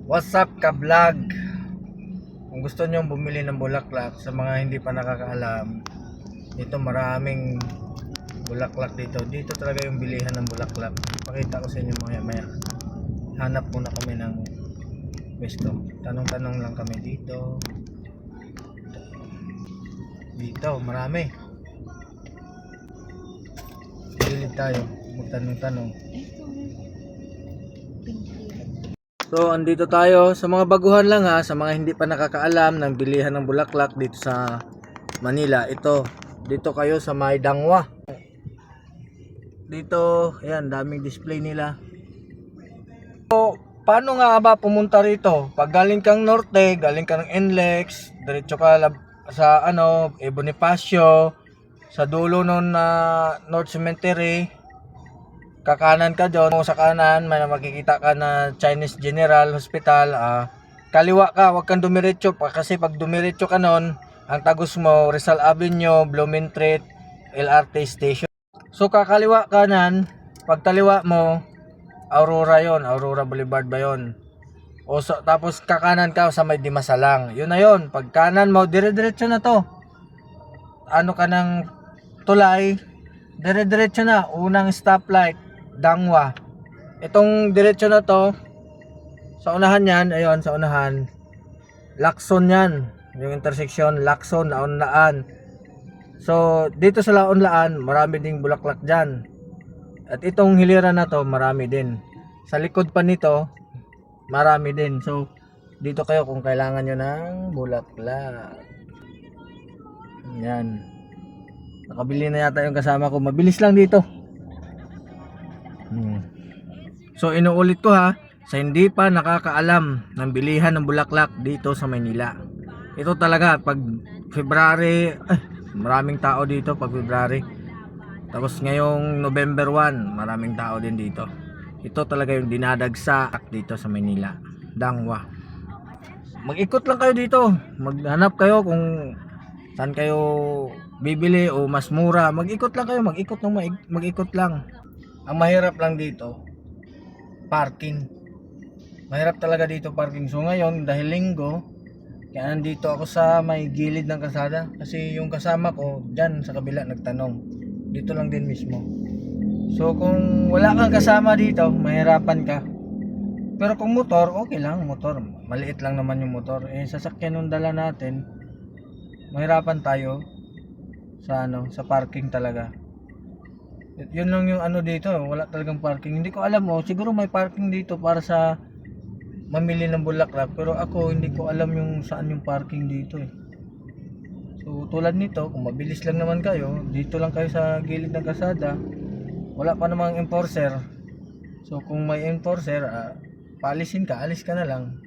What's up ka vlog? Kung gusto nyo bumili ng bulaklak, sa mga hindi pa nakakaalam, dito maraming bulaklak dito. Dito talaga yung bilihan ng bulaklak. Pakita ko sa inyo maya maya. Hanap muna kami ng pwesto. Tanong-tanong lang kami dito. Dito marami. Bilid tayo. Magtanong-tanong. So, andito tayo sa mga baguhan lang ha, sa mga hindi pa nakakaalam ng bilihan ng bulaklak dito sa Manila. Dito kayo sa May Dangwa. Dito, ayan, daming display nila. So, paano nga ba pumunta rito? Pag galing kang norte, galing ka ng NLEX, diretso ka sa Bonifacio, sa dulo nun na North Cemetery, kakanan ka doon, sa kanan may makikita ka na Chinese General Hospital. Kaliwa ka, wag kang dumiretso pa, kasi pag dumiretso ka noon, ang tagos mo Rizal Avenue, Blumentritt, LRT station. So kakaliwa kanan, pag taliwa mo Aurora yon, Aurora Boulevard ba yon? Tapos kakanan ka sa may Dimasalang. Yun na yun. Pag kanan mo, dire-diretso na to. Ano ka ng tulay, dire-diretso na. Unang stoplight, Dangwa. Itong diretso na to, sa unahan yan, ayun, sa unahan, Lacson yan. Yung intersection, Lacson, Laon-Laan. So, dito sa Laon-Laan, marami ding bulaklak dyan. At itong hilira na to, marami din. Sa likod pa nito, marami din. So, dito kayo kung kailangan nyo ng bulaklak. Yan. Nakabili na yata yung kasama ko. Mabilis lang dito. So, inuulit ko ha, sa hindi pa nakakaalam ng bilihan ng bulaklak dito sa Maynila. Ito talaga, pag February, maraming tao dito pag February. Tapos ngayong November 1, maraming tao din dito. Ito talaga yung dinadagsak dito sa Manila, Dangwa. Mag-ikot lang kayo dito. Maghanap kayo kung saan kayo bibili o mas mura. Mag-ikot lang kayo, mag-ikot lang. Ang mahirap lang dito, parking. Mahirap talaga dito parking. So ngayon, dahil linggo, kaya nandito ako sa may gilid ng kalsada. Kasi yung kasama ko, dyan sa kabila nagtanong. Dito lang din mismo. So kung wala kang kasama dito, mahirapan ka. Pero kung motor, okay lang, motor. Maliit lang naman yung motor. Sasakyan yung dala natin, mahirapan tayo sa parking talaga. Yun lang yung dito, wala talagang parking. Hindi ko alam siguro may parking dito para sa mamili ng bulaklak, pero ako hindi ko alam yung saan yung parking dito So tulad nito, kung mabilis lang naman kayo, dito lang kayo sa gilid ng kalsada. Wala pa namang enforcer. So kung may enforcer, paalisin ka, alis ka na lang.